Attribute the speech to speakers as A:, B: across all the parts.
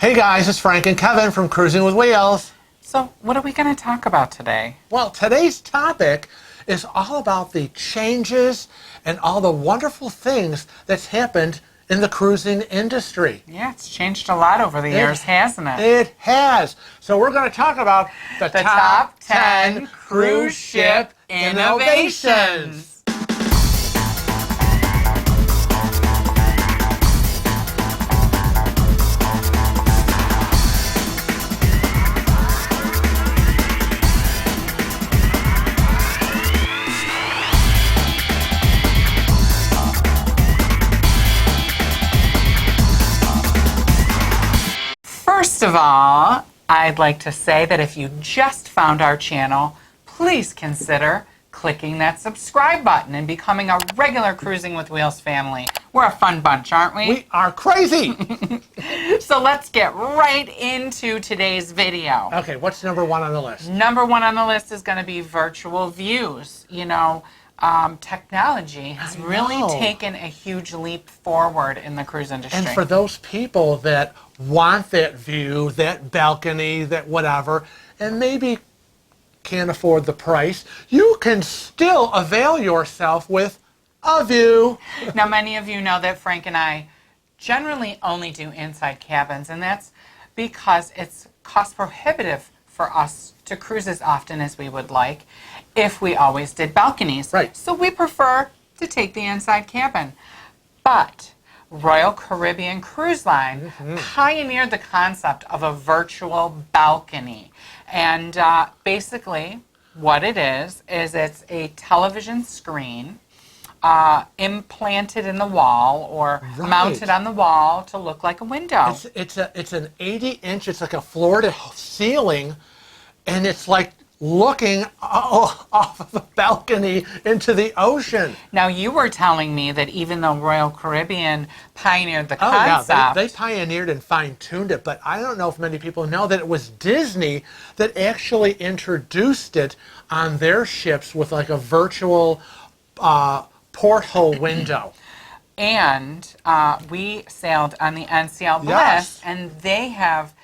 A: Hey guys, it's Frank and Kevin from Cruising with Wheels.
B: So what are we going to talk about today?
A: Well, today's topic is all about the changes and all the wonderful things that's happened in the cruising industry.
B: Yeah, it's changed a lot over the years, hasn't it?
A: It has. So we're going to talk about the
B: top 10 cruise ship innovations. First of all, I'd like to say that if you just found our channel, please consider clicking that subscribe button and becoming a regular Cruising with Wheels family. We're a fun bunch, aren't we?
A: We are crazy.
B: So let's get right into today's video.
A: Okay, what's number one on the list?
B: Number one on the list is going to be virtual views. You know, technology has really taken a huge leap forward in the cruise industry.
A: And for those people that want that view, that balcony, that whatever, and maybe can't afford the price, you can still avail yourself with a view.
B: Now, many of you know that Frank and I generally only do inside cabins, and that's because it's cost prohibitive for us to cruise as often as we would like if we always did balconies.
A: Right.
B: So we prefer to take the inside cabin. But Royal Caribbean Cruise Line pioneered the concept of a virtual balcony. And basically what it is it's a television screen implanted in the wall or mounted on the wall to look like a window.
A: It's an 80-inch, it's like a floor to ceiling, and it's like looking off of the balcony into the ocean.
B: Now, you were telling me that even though Royal Caribbean pioneered the concept...
A: Yeah, they pioneered and fine-tuned it, but I don't know if many people know that it was Disney that actually introduced it on their ships with like a virtual porthole window.
B: And we sailed on the NCL Bliss,
A: Yes.
B: and they have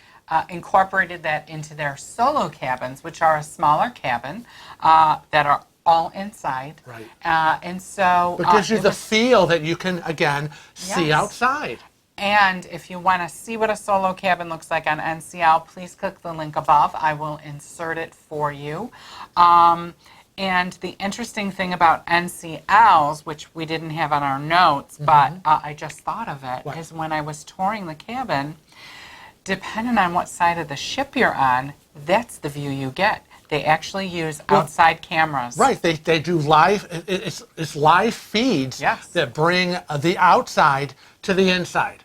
B: incorporated that into their solo cabins, which are a smaller cabin that are all inside.
A: Right.
B: And so...
A: It gives you the feel that you can, again, see outside.
B: And if you want to see what a solo cabin looks like on NCL, please click the link above. I will insert it for you. And the interesting thing about NCLs, which we didn't have on our notes, but I just thought of it, is when I was touring the cabin, depending on what side of the ship you're on, that's the view you get. They actually use outside cameras.
A: Right, they do live, it's live feeds that bring the outside to the inside.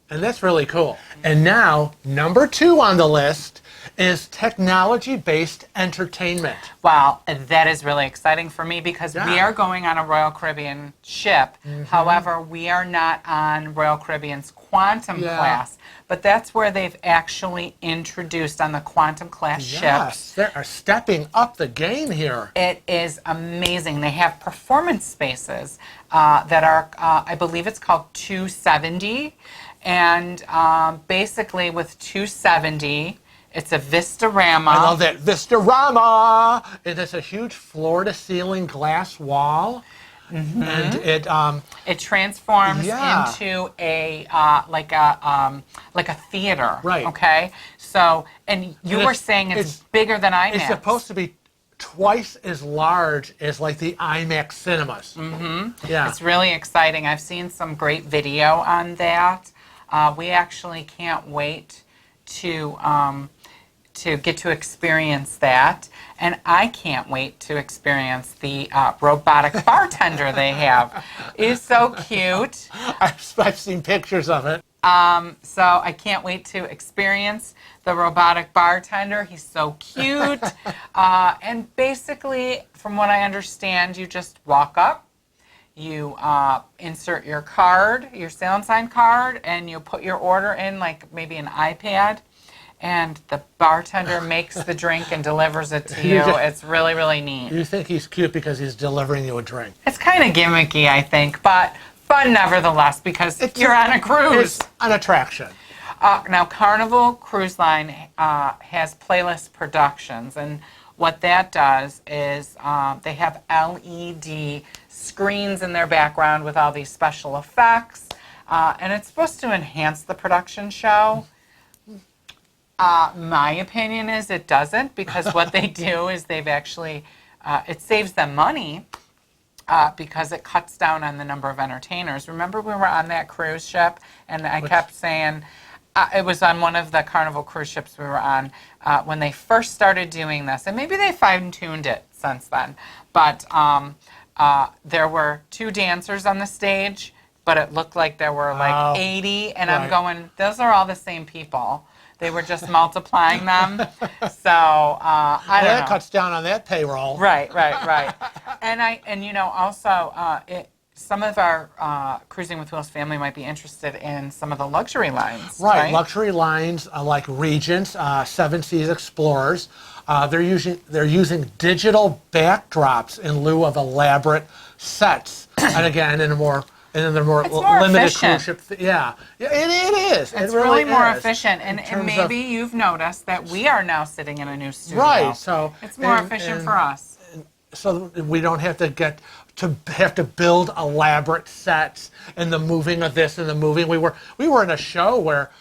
A: And that's really cool. And now, number 2 on the list is technology-based entertainment.
B: Well, that is really exciting for me because we are going on a Royal Caribbean ship. However, we are not on Royal Caribbean's Quantum class. But that's where they've actually introduced on the Quantum class ships.
A: They are stepping up the game here.
B: It is amazing. They have performance spaces that are, I believe it's called 270. And basically with 270, it's a Vistarama.
A: I love that Vistarama. It's a huge floor-to-ceiling glass wall, and
B: it transforms into a like a theater.
A: Right.
B: Okay. So, and you were saying it's bigger than IMAX.
A: It's supposed to be twice as large as like the IMAX cinemas. Yeah.
B: It's really exciting. I've seen some great video on that. We actually can't wait to get to experience that. And I can't wait to experience the robotic bartender they have. He's so cute.
A: I've seen pictures of it.
B: So I can't wait to experience the robotic bartender. He's so cute. And basically, from what I understand, you just walk up, you insert your card, your Sail and Sign card, and you put your order in, like maybe an iPad, and the bartender makes the drink and delivers it to you. It's really, really neat.
A: You think he's cute because he's delivering you a drink.
B: It's kind of gimmicky, I think, but fun nevertheless because you're on a cruise.
A: It's an attraction.
B: Now, Carnival Cruise Line has Playlist Productions, and what that does is they have LED screens in their background with all these special effects, and it's supposed to enhance the production show. My opinion is it doesn't, because what they do is they've actually, it saves them money because it cuts down on the number of entertainers. Remember we were on that cruise ship and I kept saying, it was on one of the Carnival cruise ships we were on when they first started doing this, and maybe they fine-tuned it since then, but there were 2 dancers on the stage, but it looked like there were like 80, and I'm going, those are all the same people. They were just multiplying them. So I don't know.
A: That cuts down on that payroll.
B: Right. And you know, also some of our Cruising with Wheels family might be interested in some of the luxury lines.
A: Right, luxury lines like Regents, Seven Seas Explorers. They're using digital backdrops in lieu of elaborate sets, and again in a more limited
B: efficient.
A: cruise ship. Yeah, it is.
B: It's
A: it really
B: more
A: is.
B: efficient, and maybe you've noticed that we are now sitting in a new studio.
A: Right, so
B: it's more efficient for us.
A: So we don't have to build elaborate sets and the moving of this and the moving. We were in a show where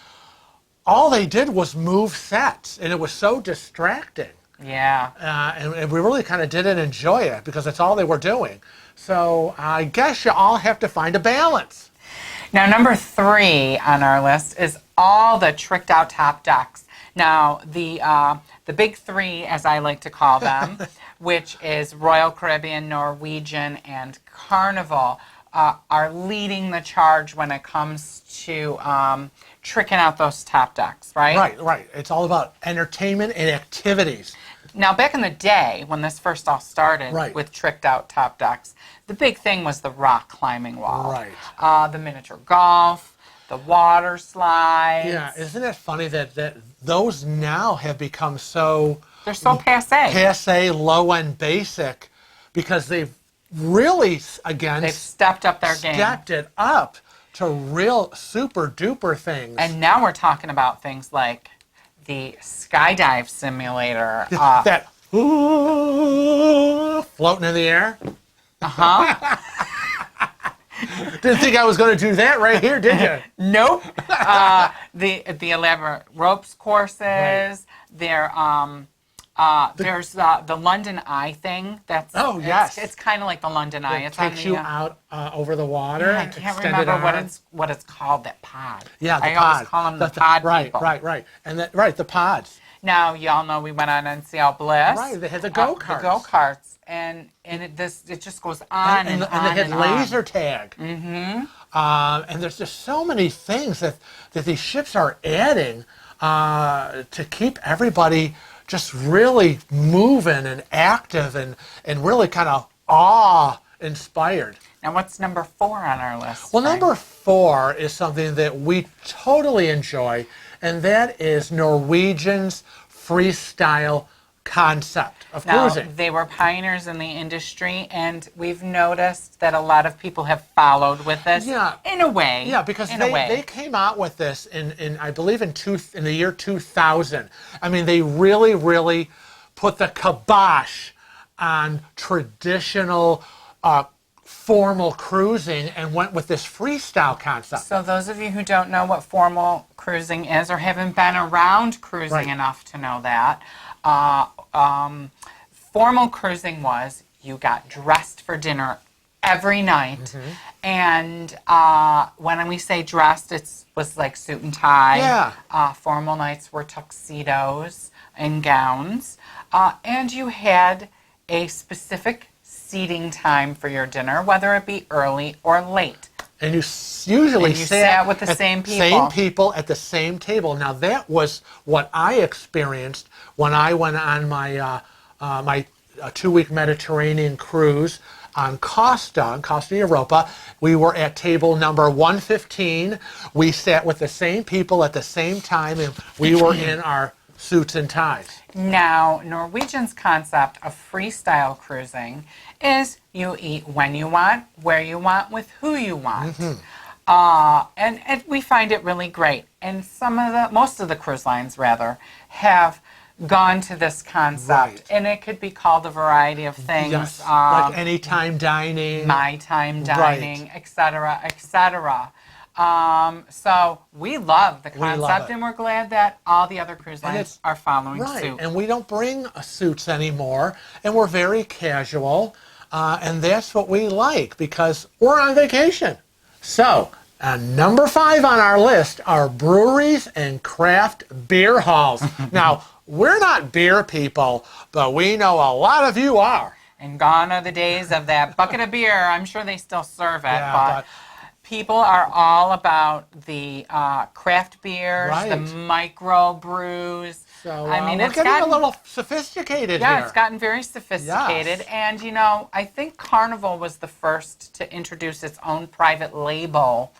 A: all they did was move sets, and it was so distracting.
B: Yeah.
A: And we really kind of didn't enjoy it because that's all they were doing. So I guess you all have to find a balance.
B: Now, number 3 on our list is all the tricked out top decks. Now, the big 3, as I like to call them, which is Royal Caribbean, Norwegian, and Carnival, are leading the charge when it comes to tricking out those top decks, right?
A: Right. It's all about entertainment and activities.
B: Now, back in the day, when this first all started with tricked out top decks, the big thing was the rock climbing wall.
A: Right.
B: The miniature golf, the water slides.
A: Yeah, isn't it funny that those now have become so...
B: They're so passé.
A: Passé, low and basic, because they've really, again...
B: They've stepped up their game.
A: Stepped it up to real super duper things.
B: And now we're talking about things like the skydive simulator.
A: That floating in the air. Didn't think I was going to do that right here, did you?
B: Nope. The elaborate ropes courses. Right. There's the London Eye thing. It's kind of like the London Eye. It
A: takes you out over the water.
B: Yeah, I can't remember what it's called. That pod.
A: Yeah, the
B: pod.
A: I
B: always call them the pod people.
A: Right. And the pods.
B: Now y'all know we went on NCL Bliss.
A: Right, they had the go-karts.
B: The go-karts, and it just goes on and on.
A: And they had laser
B: on.
A: tag. Mm-hmm. And there's just so many things that these ships are adding to keep everybody just really moving and active and really kind of awe-inspired.
B: Now, what's number 4 on our list?
A: Well, number 4 is something that we totally enjoy, and that is Norwegian's Freestyle Concept of cruising.
B: They were pioneers in the industry, and we've noticed that a lot of people have followed with this.
A: Yeah,
B: in a way.
A: Yeah, because they came out with this in I believe in the year 2000. I mean, they really put the kibosh on traditional formal cruising and went with this freestyle concept.
B: So those of you who don't know what formal cruising is or haven't been around cruising enough to know that, formal cruising was you got dressed for dinner every night, and when we say dressed, it was like suit and tie.
A: Yeah.
B: Formal nights were tuxedos and gowns, and you had a specific seating time for your dinner, whether it be early or late.
A: And you usually
B: sat with the same people.
A: Same people at the same table. Now that was what I experienced when I went on my my 2-week Mediterranean cruise on Costa Europa. We were at table number 115. We sat with the same people at the same time, and we were in our suits and ties.
B: Now, Norwegian's concept of freestyle cruising is you eat when you want, where you want, with who you want. And we find it really great. And most of the cruise lines, rather, have gone to this concept.
A: Right.
B: And it could be called a variety of things.
A: Yes, like anytime dining.
B: My time dining, et cetera, et cetera. So we love the concept, and we're glad that all the other cruise lines are following suit.
A: And we don't bring suits anymore, and we're very casual, and that's what we like because we're on vacation. So, number 5 on our list are breweries and craft beer halls. Now, we're not beer people, but we know a lot of you are.
B: And gone are the days of that bucket of beer. I'm sure they still serve it, but people are all about the craft beers, the micro brews.
A: So,
B: I mean,
A: we're
B: it's
A: getting a little sophisticated here.
B: Yeah, it's gotten very sophisticated. Yes. And, you know, I think Carnival was the first to introduce its own private label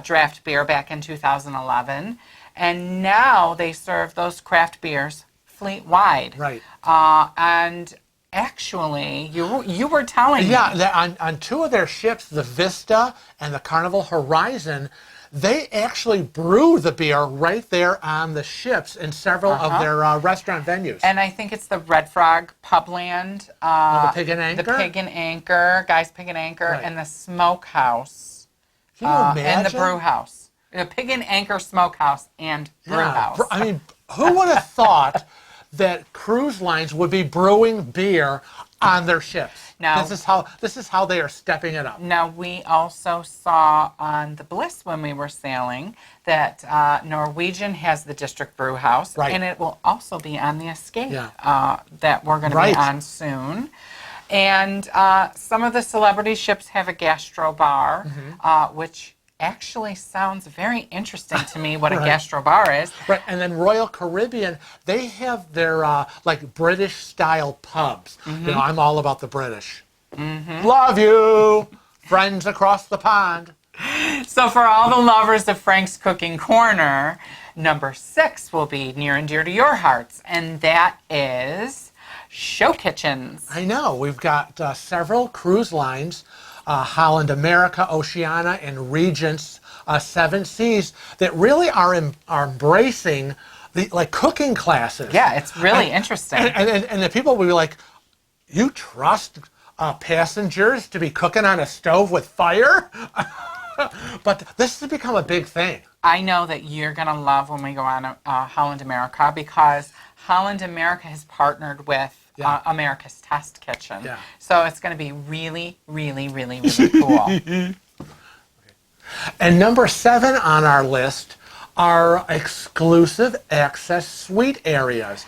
B: draft beer back in 2011. And now they serve those craft beers fleet-wide.
A: Right.
B: And actually, you were telling me.
A: Yeah, on 2 of their ships, the Vista and the Carnival Horizon, they actually brew the beer right there on the ships in several of their restaurant venues.
B: And I think it's the Red Frog Publand.
A: The Pig and Anchor?
B: The Pig and Anchor, Guy's Pig and Anchor, and the Smokehouse.
A: Can you imagine?
B: And the Brew House. The Pig and Anchor Smokehouse and Brew House.
A: I mean, who would have thought that cruise lines would be brewing beer on their ships?
B: Now,
A: this is how they are stepping it up.
B: Now, we also saw on the Bliss when we were sailing that Norwegian has the District Brew House, and it will also be on the Escape that we're going to be on soon. And some of the celebrity ships have a gastro bar, which actually sounds very interesting to me what a gastro bar is.
A: Right, and then Royal Caribbean, they have their like British style pubs. You know, I'm all about the British. Love you, friends across the pond.
B: So for all the lovers of Frank's Cooking Corner, number 6 will be near and dear to your hearts, and that is show kitchens.
A: I know, we've got several cruise lines, Holland America, Oceania, and Regent's Seven Seas that really are embracing the cooking classes.
B: Yeah, it's really interesting.
A: And the people will be like, you trust passengers to be cooking on a stove with fire? But this has become a big thing.
B: I know that you're going to love when we go on Holland America because Holland America has partnered with America's Test Kitchen. Yeah. So it's going to be really, really, really, really cool.
A: And number 7 on our list are exclusive access suite areas.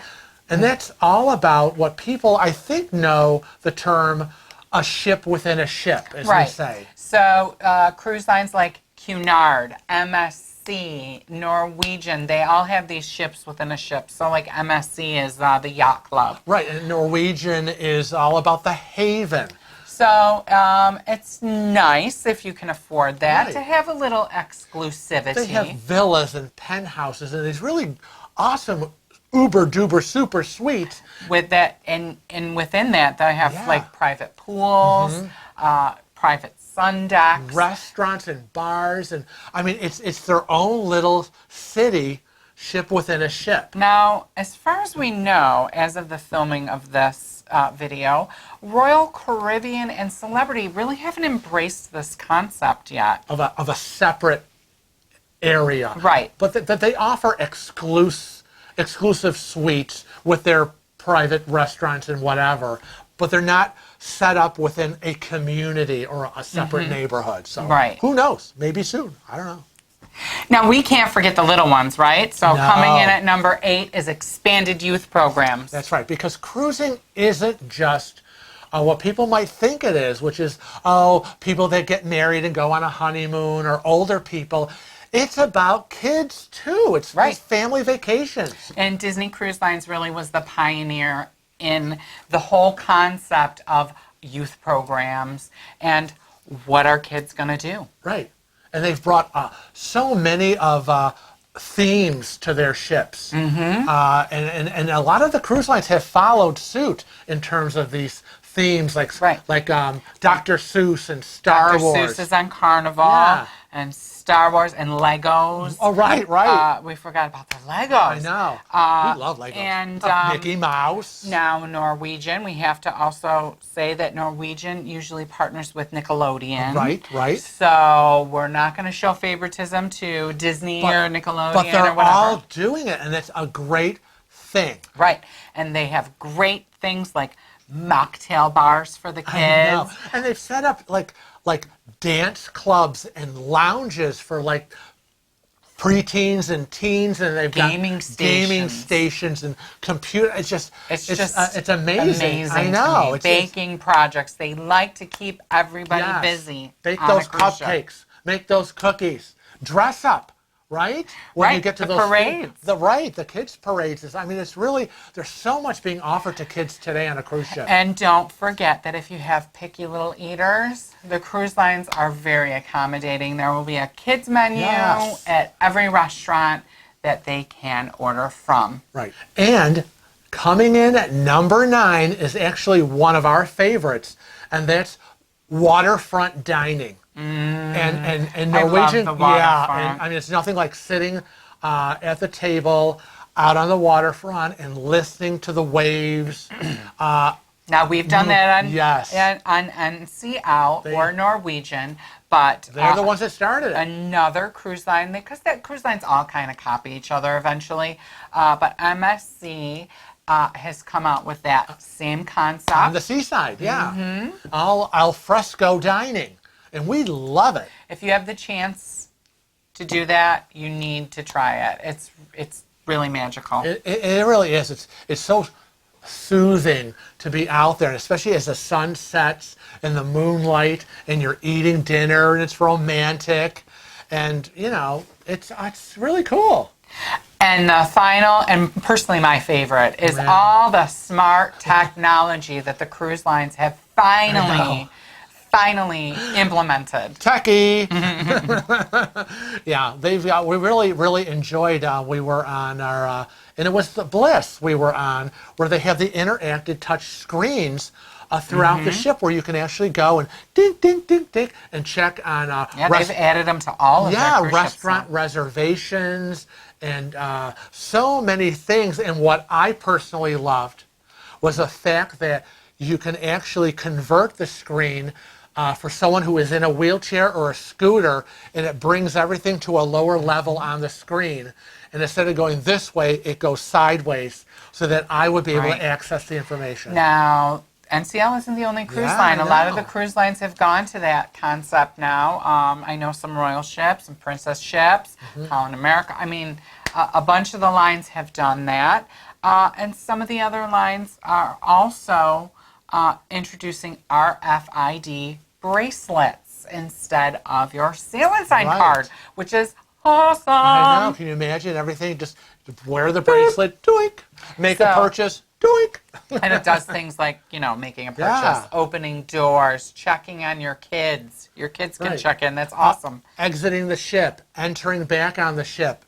A: And that's all about what people, I think, know the term a ship within a ship, as we say.
B: So cruise lines like Cunard, MSC, Norwegian, they all have these ships within a ship. So like MSC is the yacht club.
A: Right, and Norwegian is all about the haven.
B: So it's nice, if you can afford that, to have a little exclusivity.
A: They have villas and penthouses and these really awesome uber-duper super suites.
B: With that, and within that, they have like private pools, private sun decks.
A: Restaurants and bars. And I mean, it's their own little city, ship within a ship.
B: Now, as far as we know, as of the filming of this video, Royal Caribbean and Celebrity really haven't embraced this concept yet.
A: Of a separate area.
B: Right.
A: But that they offer exclusive suites with their private restaurants and whatever, but they're not set up within a community or a separate neighborhood. So who knows? Maybe soon. I don't know.
B: Now, we can't forget the little ones, right? So coming in at number 8 is expanded youth programs.
A: That's right, because cruising isn't just what people might think it is, which is, people that get married and go on a honeymoon or older people. It's about kids, too. It's family vacations.
B: And Disney Cruise Lines really was the pioneer in the whole concept of youth programs and what are kids going to do.
A: Right. And they've brought so many of themes to their ships. And a lot of the cruise lines have followed suit in terms of these themes like Dr. Seuss and Star
B: Dr.
A: Wars.
B: Seuss is on Carnival, and Star Wars and Legos.
A: Oh, right.
B: We forgot about the Legos.
A: I know. We love Legos.
B: And
A: Mickey Mouse.
B: Now Norwegian. We have to also say that Norwegian usually partners with Nickelodeon.
A: Right.
B: So we're not going to show favoritism to Disney or Nickelodeon
A: But they're
B: or whatever.
A: all doing it, and it's a great thing.
B: Right. And they have great things like mocktail bars for the kids.
A: I know. And they've set up like dance clubs and lounges for like preteens and teens, and they've got gaming stations and computer. It's amazing. I know.
B: It's baking projects. They like to keep everybody busy.
A: Bake those cupcakes. Make those cookies. Dress up. Right? When you get to
B: the
A: those
B: parades.
A: The kids' parades. It's really, there's so much being offered to kids today on a cruise ship.
B: And don't forget that if you have picky little eaters, the cruise lines are very accommodating. There will be a kids menu at every restaurant that they can order from.
A: Right. And coming in at number 9 is actually one of our favorites, and that's waterfront dining. And Norwegian, and it's nothing like sitting at the table out on the waterfront and listening to the waves.
B: Now we've done that on NCL or Norwegian, but
A: they're the ones that started it.
B: Another cruise line, because that cruise lines all kind of copy each other eventually, but MSC has come out with that same concept
A: on the seaside. All al fresco dining. And we love it.
B: If you have the chance to do that, you need to try it. It's really magical.
A: It really is. It's so soothing to be out there, and especially as the sun sets and the moonlight, and you're eating dinner, and it's romantic, and it's really cool.
B: And the final, and personally my favorite, is all the smart technology that the cruise lines have finally implemented.
A: Techie. We really enjoyed, we were on our, and it was the Bliss we were on, where they have the interactive touch screens throughout the ship, where you can actually go and ding, ding, ding, ding, and check on
B: they've added them to all of their cruise
A: restaurant
B: ships
A: reservations and so many things. And what I personally loved was the fact that you can actually convert the screen for someone who is in a wheelchair or a scooter, and it brings everything to a lower level on the screen. And instead of going this way, it goes sideways, so that I would be able to access the information.
B: Now, NCL isn't the only cruise line. A lot of the cruise lines have gone to that concept now. I know some Royal ships, some Princess ships, Holland America. A bunch of the lines have done that. And some of the other lines are also introducing RFID bracelets instead of your sail and sign card, which is awesome.
A: I know. Can you imagine everything? Just wear the bracelet, doink. Make a purchase, doink.
B: And it does things like, making a purchase, opening doors, checking on your kids. Your kids can check in. That's awesome.
A: Exiting the ship, entering back on the ship.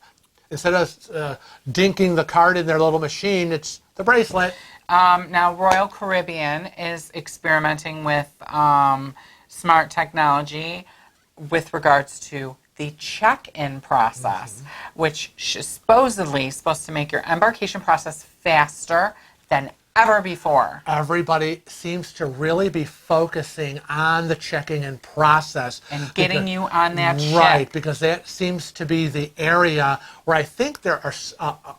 A: Instead of dinking the card in their little machine, it's the bracelet.
B: Now, Royal Caribbean is experimenting with smart technology with regards to the check-in process, which is supposedly supposed to make your embarkation process faster than ever before.
A: Everybody seems to really be focusing on the checking-in process.
B: And getting you on that ship.
A: Right, because that seems to be the area where I think there are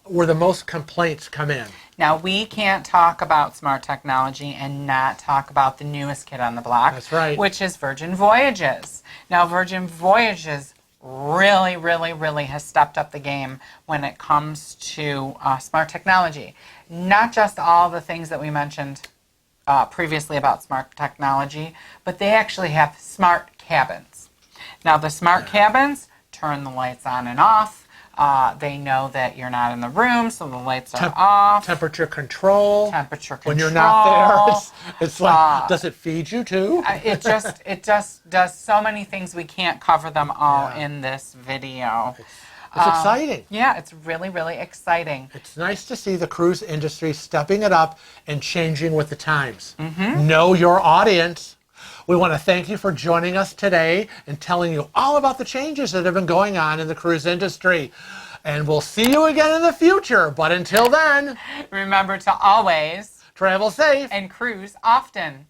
A: where the most complaints come in.
B: Now, we can't talk about smart technology and not talk about the newest kid on the block.
A: That's right.
B: Which is Virgin Voyages. Now, Virgin Voyages really has stepped up the game when it comes to smart technology. Not just all the things that we mentioned previously about smart technology, but they actually have smart cabins. Now, the smart cabins turn the lights on and off. They know that you're not in the room, so the lights are off.
A: Temperature control. When you're not there, it's like, does it feed you too?
B: It just does so many things. We can't cover them all in this video.
A: It's exciting.
B: Yeah, it's really, really exciting.
A: It's nice to see the cruise industry stepping it up and changing with the times. Know your audience. We want to thank you for joining us today and telling you all about the changes that have been going on in the cruise industry. And we'll see you again in the future. But until then,
B: remember to always
A: travel safe
B: and cruise often.